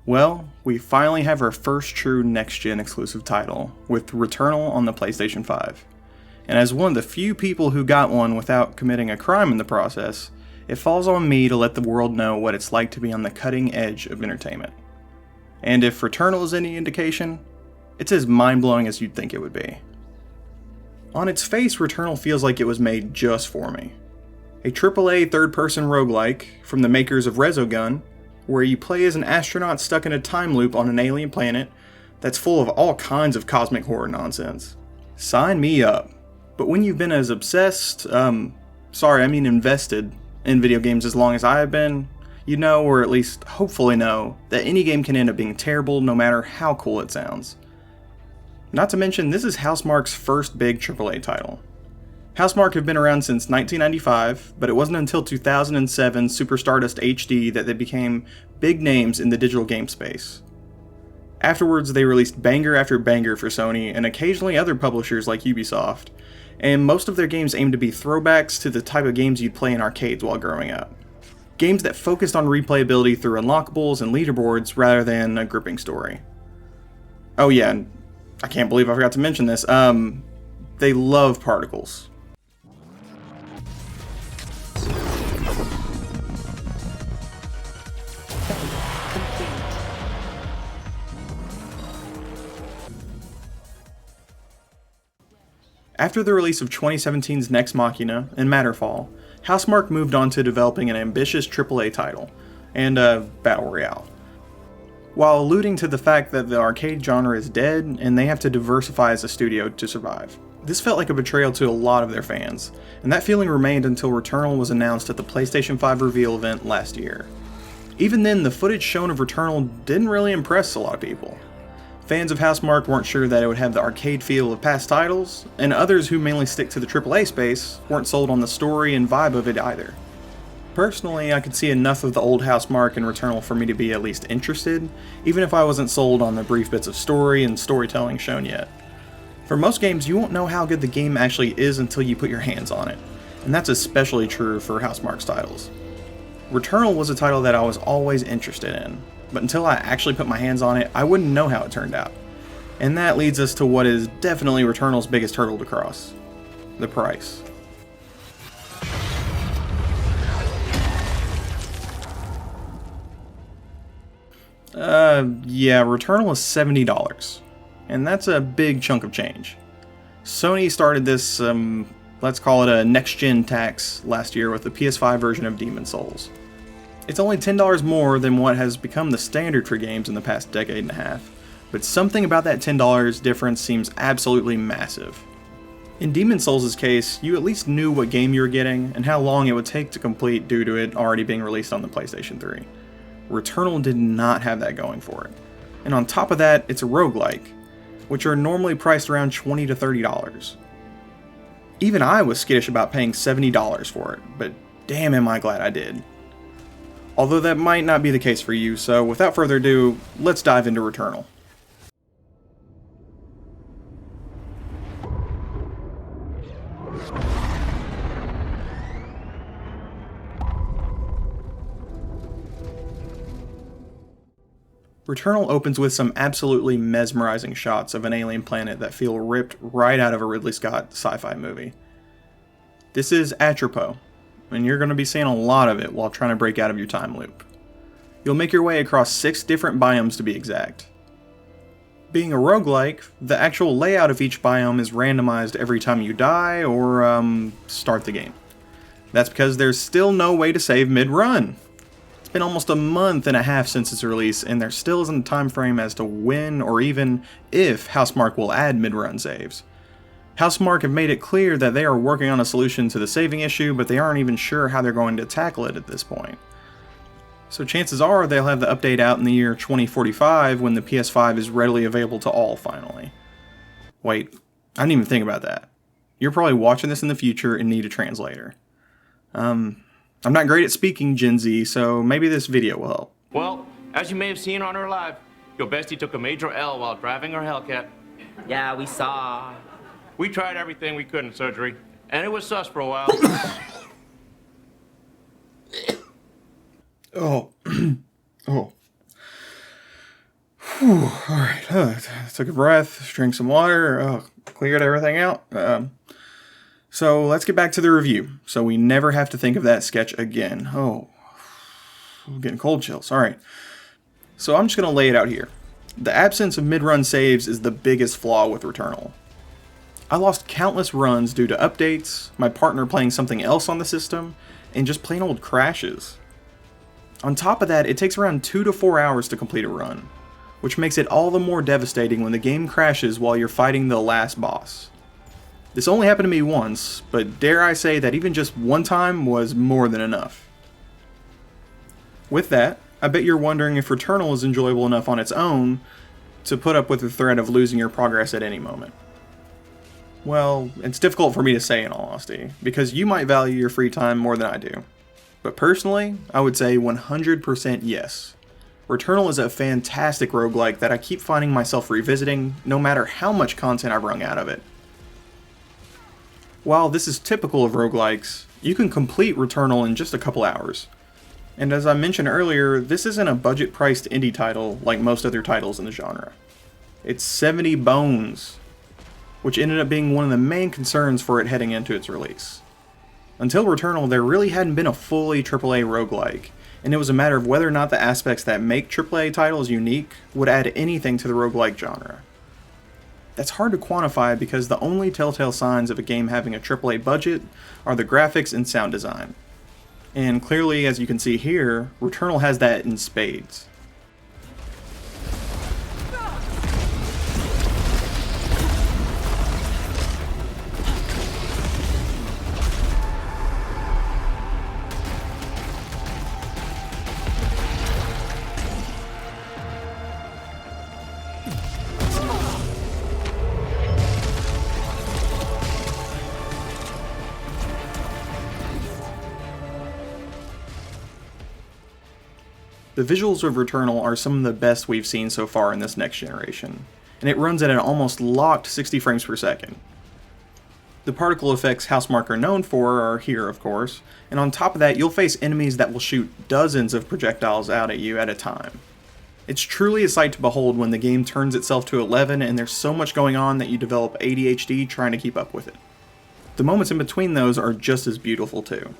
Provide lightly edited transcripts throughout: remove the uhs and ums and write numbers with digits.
Well, we finally have our first true next-gen exclusive title, with Returnal on the PlayStation 5. And as one of the few people who got one without committing a crime in the process, it falls on me to let the world know what it's like to be on the cutting edge of entertainment. And if Returnal is any indication, it's as mind-blowing as you'd think it would be. On its face, Returnal feels like it was made just for me. A AAA third-person roguelike from the makers of Resogun, where you play as an astronaut stuck in a time loop on an alien planet that's full of all kinds of cosmic horror nonsense. Sign me up. But when you've been as invested in video games as long as I have been, you know, or at least hopefully know, that any game can end up being terrible no matter how cool it sounds. Not to mention, this is Housemarque's first big AAA title. Housemarque have been around since 1995, but it wasn't until 2007 Super Stardust HD that they became big names in the digital game space. Afterwards, they released banger after banger for Sony and occasionally other publishers like Ubisoft, and most of their games aimed to be throwbacks to the type of games you'd play in arcades while growing up. Games that focused on replayability through unlockables and leaderboards rather than a gripping story. Oh yeah, and I can't believe I forgot to mention this, they love particles. After the release of 2017's Nex Machina and Matterfall, Housemarque moved on to developing an ambitious AAA title, and a Battle Royale. While alluding to the fact that the arcade genre is dead and they have to diversify as a studio to survive. This felt like a betrayal to a lot of their fans, and that feeling remained until Returnal was announced at the PlayStation 5 reveal event last year. Even then, the footage shown of Returnal didn't really impress a lot of people. Fans of Housemarque weren't sure that it would have the arcade feel of past titles, and others who mainly stick to the AAA space weren't sold on the story and vibe of it either. Personally, I could see enough of the old Housemarque and Returnal for me to be at least interested, even if I wasn't sold on the brief bits of story and storytelling shown yet. For most games, you won't know how good the game actually is until you put your hands on it, and that's especially true for Housemarque's titles. Returnal was a title that I was always interested in, but until I actually put my hands on it, I wouldn't know how it turned out. And that leads us to what is definitely Returnal's biggest hurdle to cross: the price. Yeah, Returnal is $70, and that's a big chunk of change. Sony started this, let's call it a next-gen tax last year with the PS5 version of Demon's Souls. It's only $10 more than what has become the standard for games in the past decade and a half, but something about that $10 difference seems absolutely massive. In Demon's Souls' case, you at least knew what game you were getting and how long it would take to complete due to it already being released on the PlayStation 3. Returnal did not have that going for it. And on top of that, it's a roguelike, which are normally priced around $20 to $30. Even I was skittish about paying $70 for it, but damn am I glad I did. Although that might not be the case for you, so without further ado, let's dive into Returnal. Returnal opens with some absolutely mesmerizing shots of an alien planet that feel ripped right out of a Ridley Scott sci-fi movie. This is Atropos, and you're going to be seeing a lot of it while trying to break out of your time loop. You'll make your way across 6 different biomes to be exact. Being a roguelike, the actual layout of each biome is randomized every time you die or start the game. That's because there's still no way to save mid-run. It's been almost a month and a half since its release, and there still isn't a time frame as to when or even if Housemarque will add mid-run saves. Housemarque have made it clear that they are working on a solution to the saving issue, but they aren't even sure how they're going to tackle it at this point. So chances are they'll have the update out in the year 2045 when the PS5 is readily available to all finally. Wait, I didn't even think about that. You're probably watching this in the future and need a translator. I'm not great at speaking Gen Z, so maybe this video will help. Well, as you may have seen on her live, your bestie took a major L while driving her Hellcat. Yeah, we saw. We tried everything we could in surgery, and it was sus for a while. Oh. Oh. Alright, took a breath, drank some water, cleared everything out. So let's get back to the review, so we never have to think of that sketch again. Oh, I'm getting cold chills. Alright, so I'm just going to lay it out here. The absence of mid-run saves is the biggest flaw with Returnal. I lost countless runs due to updates, my partner playing something else on the system, and just plain old crashes. On top of that, it takes around 2 to 4 hours to complete a run, which makes it all the more devastating when the game crashes while you're fighting the last boss. This only happened to me once, but dare I say that even just one time was more than enough. With that, I bet you're wondering if Returnal is enjoyable enough on its own to put up with the threat of losing your progress at any moment. Well, it's difficult for me to say in all honesty, because you might value your free time more than I do. But personally, I would say 100% yes. Returnal is a fantastic roguelike that I keep finding myself revisiting no matter how much content I've wrung out of it. While this is typical of roguelikes, you can complete Returnal in just a couple hours. And as I mentioned earlier, this isn't a budget-priced indie title like most other titles in the genre. It's 70 bones, which ended up being one of the main concerns for it heading into its release. Until Returnal, there really hadn't been a fully AAA roguelike, and it was a matter of whether or not the aspects that make AAA titles unique would add anything to the roguelike genre. That's hard to quantify because the only telltale signs of a game having a AAA budget are the graphics and sound design. And clearly, as you can see here, Returnal has that in spades. The visuals of Returnal are some of the best we've seen so far in this next generation, and it runs at an almost locked 60 frames per second. The particle effects Housemarque are known for are here, of course, and on top of that you'll face enemies that will shoot dozens of projectiles out at you at a time. It's truly a sight to behold when the game turns itself to 11 and there's so much going on that you develop ADHD trying to keep up with it. The moments in between those are just as beautiful too.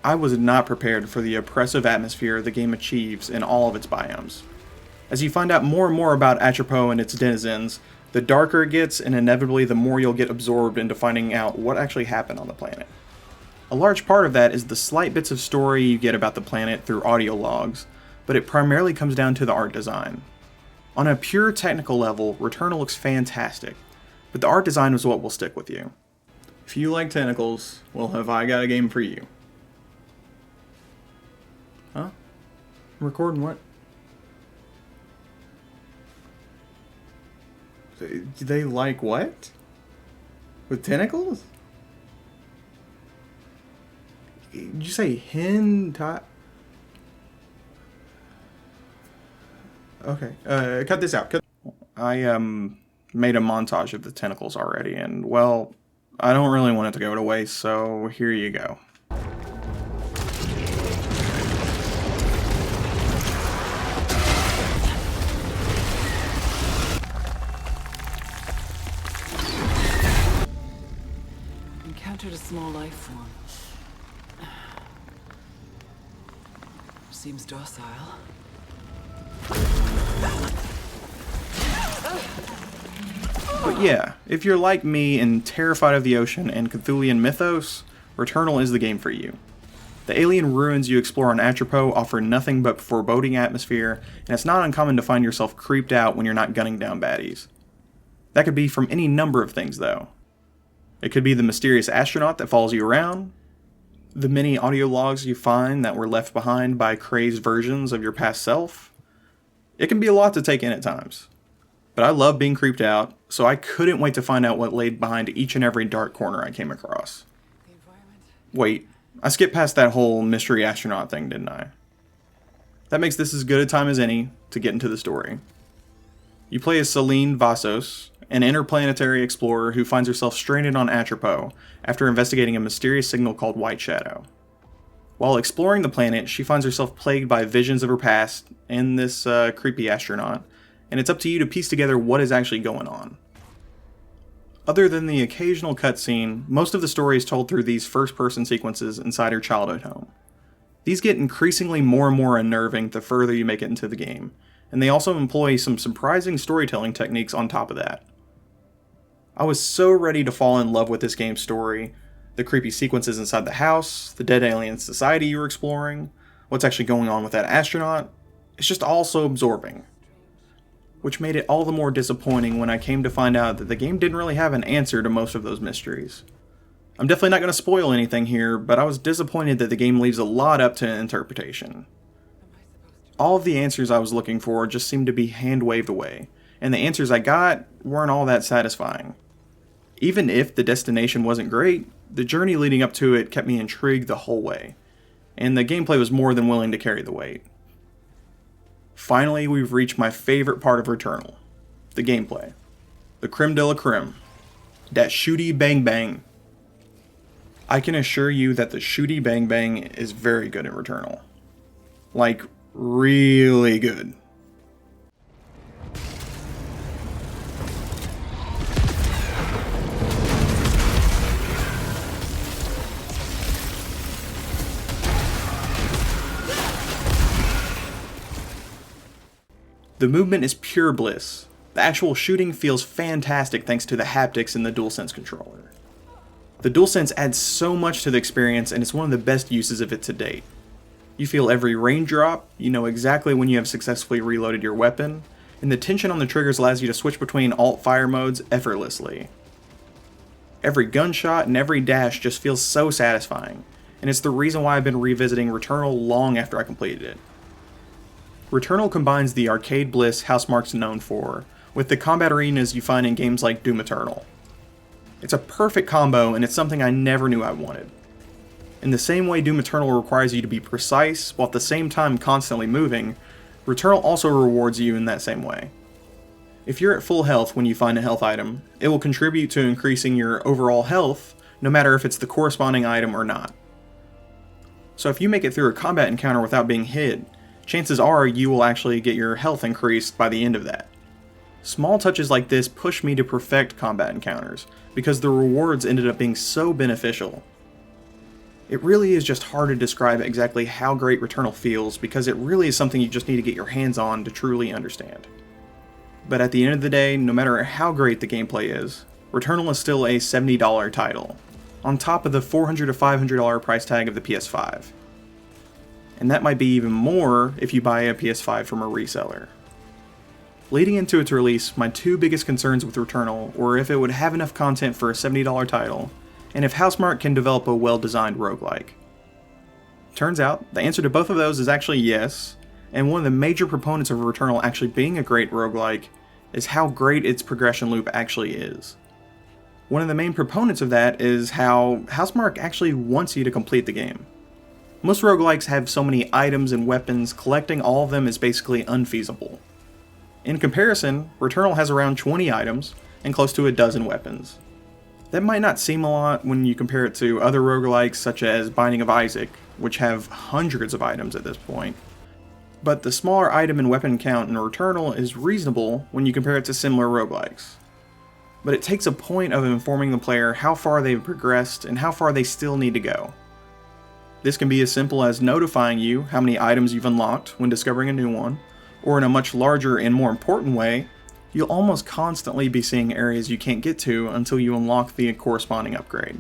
I was not prepared for the oppressive atmosphere the game achieves in all of its biomes. As you find out more and more about Atropos and its denizens, the darker it gets, and inevitably the more you'll get absorbed into finding out what actually happened on the planet. A large part of that is the slight bits of story you get about the planet through audio logs, but it primarily comes down to the art design. On a pure technical level, Returnal looks fantastic, but the art design is what will stick with you. If you like tentacles, well, have I got a game for you. Huh? Recording what? Do they like what? With tentacles? Did you say hentai? Okay, cut this out. I made a montage of the tentacles already, and well, I don't really want it to go to waste, so here you go. Encountered a small life form. Seems docile. But yeah, if you're like me and terrified of the ocean and Cthulhian mythos, Returnal is the game for you. The alien ruins you explore on Atropos offer nothing but foreboding atmosphere, and it's not uncommon to find yourself creeped out when you're not gunning down baddies. That could be from any number of things though. It could be the mysterious astronaut that follows you around, the many audio logs you find that were left behind by crazed versions of your past self. It can be a lot to take in at times. But I love being creeped out, so I couldn't wait to find out what lay behind each and every dark corner I came across. Wait, I skipped past that whole mystery astronaut thing, didn't I? That makes this as good a time as any to get into the story. You play as Celine Vassos, an interplanetary explorer who finds herself stranded on Atropos after investigating a mysterious signal called White Shadow. While exploring the planet, she finds herself plagued by visions of her past and this creepy astronaut, and it's up to you to piece together what is actually going on. Other than the occasional cutscene, most of the story is told through these first-person sequences inside her childhood home. These get increasingly more and more unnerving the further you make it into the game, and they also employ some surprising storytelling techniques on top of that. I was so ready to fall in love with this game's story, the creepy sequences inside the house, the dead alien society you were exploring, what's actually going on with that astronaut. It's just all so absorbing. Which made it all the more disappointing when I came to find out that the game didn't really have an answer to most of those mysteries. I'm definitely not going to spoil anything here, but I was disappointed that the game leaves a lot up to interpretation. All of the answers I was looking for just seemed to be hand-waved away, and the answers I got weren't all that satisfying. Even if the destination wasn't great, the journey leading up to it kept me intrigued the whole way, and the gameplay was more than willing to carry the weight. Finally, we've reached my favorite part of Returnal, the gameplay. The creme de la creme. That shooty bang bang. I can assure you that the shooty bang bang is very good in Returnal. Like, really good. The movement is pure bliss. The actual shooting feels fantastic thanks to the haptics in the DualSense controller. The DualSense adds so much to the experience, and it's one of the best uses of it to date. You feel every raindrop, you know exactly when you have successfully reloaded your weapon, and the tension on the triggers allows you to switch between alt-fire modes effortlessly. Every gunshot and every dash just feels so satisfying, and it's the reason why I've been revisiting Returnal long after I completed it. Returnal combines the arcade bliss Housemarque's known for, with the combat arenas you find in games like Doom Eternal. It's a perfect combo, and it's something I never knew I wanted. In the same way Doom Eternal requires you to be precise, while at the same time constantly moving, Returnal also rewards you in that same way. If you're at full health when you find a health item, it will contribute to increasing your overall health, no matter if it's the corresponding item or not. So if you make it through a combat encounter without being hit, chances are you will actually get your health increased by the end of that. Small touches like this push me to perfect combat encounters, because the rewards ended up being so beneficial. It really is just hard to describe exactly how great Returnal feels, because it really is something you just need to get your hands on to truly understand. But at the end of the day, no matter how great the gameplay is, Returnal is still a $70 title, on top of the $400 to $500 price tag of the PS5. And that might be even more if you buy a PS5 from a reseller. Leading into its release, my two biggest concerns with Returnal were if it would have enough content for a $70 title, and if Housemarque can develop a well-designed roguelike. Turns out, the answer to both of those is actually yes, and one of the major proponents of Returnal actually being a great roguelike is how great its progression loop actually is. One of the main proponents of that is how Housemarque actually wants you to complete the game. Most roguelikes have so many items and weapons, collecting all of them is basically unfeasible. In comparison, Returnal has around 20 items and close to a dozen weapons. That might not seem a lot when you compare it to other roguelikes such as Binding of Isaac, which have hundreds of items at this point. But the smaller item and weapon count in Returnal is reasonable when you compare it to similar roguelikes. But it takes a point of informing the player how far they've progressed and how far they still need to go. This can be as simple as notifying you how many items you've unlocked when discovering a new one, or in a much larger and more important way, you'll almost constantly be seeing areas you can't get to until you unlock the corresponding upgrade.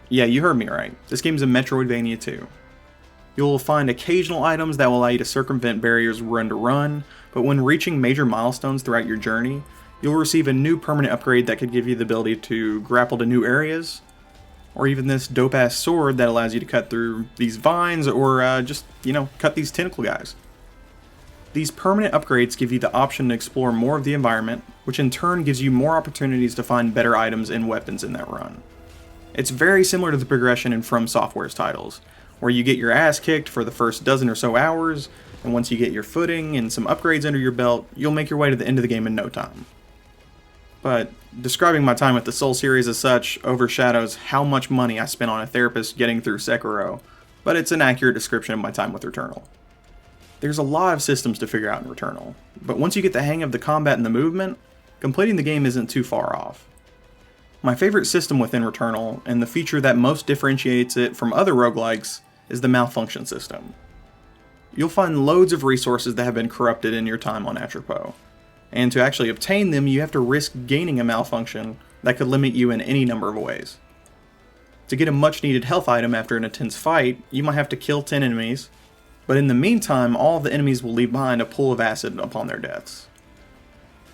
Yeah, you heard me right. This game's a Metroidvania too. You'll find occasional items that will allow you to circumvent barriers run to run, but when reaching major milestones throughout your journey, you'll receive a new permanent upgrade that could give you the ability to grapple to new areas, or even this dope-ass sword that allows you to cut through these vines, or just, cut these tentacle guys. These permanent upgrades give you the option to explore more of the environment, which in turn gives you more opportunities to find better items and weapons in that run. It's very similar to the progression in From Software's titles, where you get your ass kicked for the first dozen or so hours, and once you get your footing and some upgrades under your belt, you'll make your way to the end of the game in no time. But describing my time with the Soul series as such overshadows how much money I spent on a therapist getting through Sekiro, but it's an accurate description of my time with Returnal. There's a lot of systems to figure out in Returnal, but once you get the hang of the combat and the movement, completing the game isn't too far off. My favorite system within Returnal, and the feature that most differentiates it from other roguelikes, is the malfunction system. You'll find loads of resources that have been corrupted in your time on Atropos, and to actually obtain them you have to risk gaining a malfunction that could limit you in any number of ways. To get a much needed health item after an intense fight, you might have to kill 10 enemies, but in the meantime, all of the enemies will leave behind a pool of acid upon their deaths.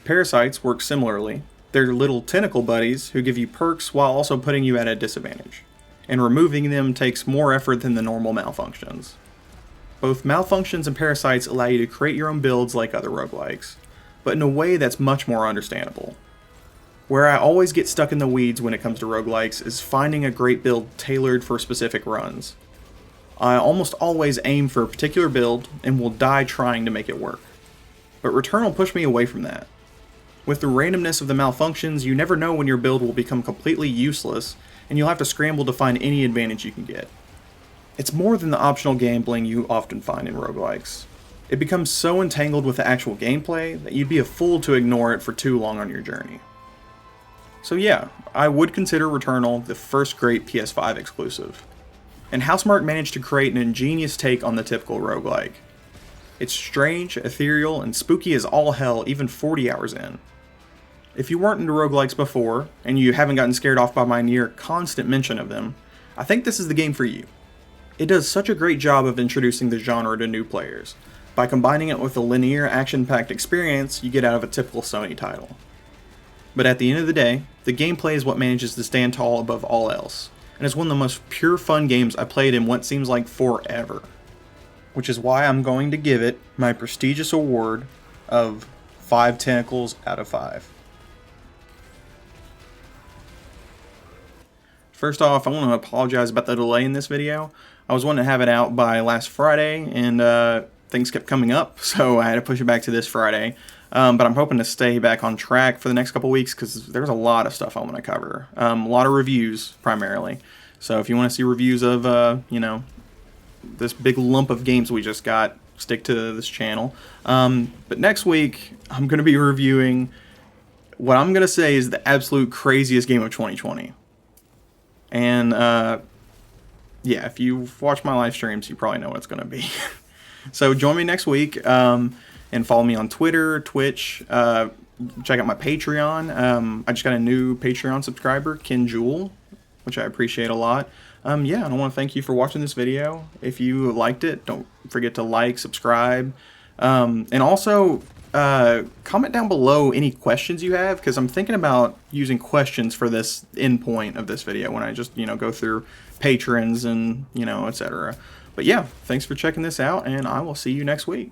Parasites work similarly. They're little tentacle buddies who give you perks while also putting you at a disadvantage, and removing them takes more effort than the normal malfunctions. Both malfunctions and parasites allow you to create your own builds like other roguelikes, but in a way that's much more understandable. Where I always get stuck in the weeds when it comes to roguelikes is finding a great build tailored for specific runs. I almost always aim for a particular build and will die trying to make it work. But Returnal pushed me away from that. With the randomness of the malfunctions, you never know when your build will become completely useless, and you'll have to scramble to find any advantage you can get. It's more than the optional gambling you often find in roguelikes. It becomes so entangled with the actual gameplay that you'd be a fool to ignore it for too long on your journey. So yeah, I would consider Returnal the first great PS5 exclusive. And Housemarque managed to create an ingenious take on the typical roguelike. It's strange, ethereal, and spooky as all hell even 40 hours in. If you weren't into roguelikes before, and you haven't gotten scared off by my near constant mention of them, I think this is the game for you. It does such a great job of introducing the genre to new players, by combining it with the linear, action-packed experience you get out of a typical Sony title. But at the end of the day, the gameplay is what manages to stand tall above all else, and it's one of the most pure fun games I played in what seems like forever. Which is why I'm going to give it my prestigious award of 5 tentacles out of 5. First off, I want to apologize about the delay in this video. I was wanting to have it out by last Friday, and things kept coming up, so I had to push it back to this Friday. But I'm hoping to stay back on track for the next couple weeks because there's a lot of stuff I want to cover. A lot of reviews, primarily. So if you want to see reviews of, this big lump of games we just got, stick to this channel. But next week, I'm going to be reviewing what I'm going to say is the absolute craziest game of 2020. And, yeah, if you've watched my live streams, you probably know what it's going to be. So join me next week. And follow me on Twitter, Twitch, check out my Patreon. I just got a new Patreon subscriber, Ken Jewel, which I appreciate a lot. Yeah, and I want to thank you for watching this video. If you liked it, don't forget to like, subscribe, and also comment down below any questions you have, because I'm thinking about using questions for this endpoint of this video when I just, go through patrons and, etc. But yeah, thanks for checking this out, and I will see you next week.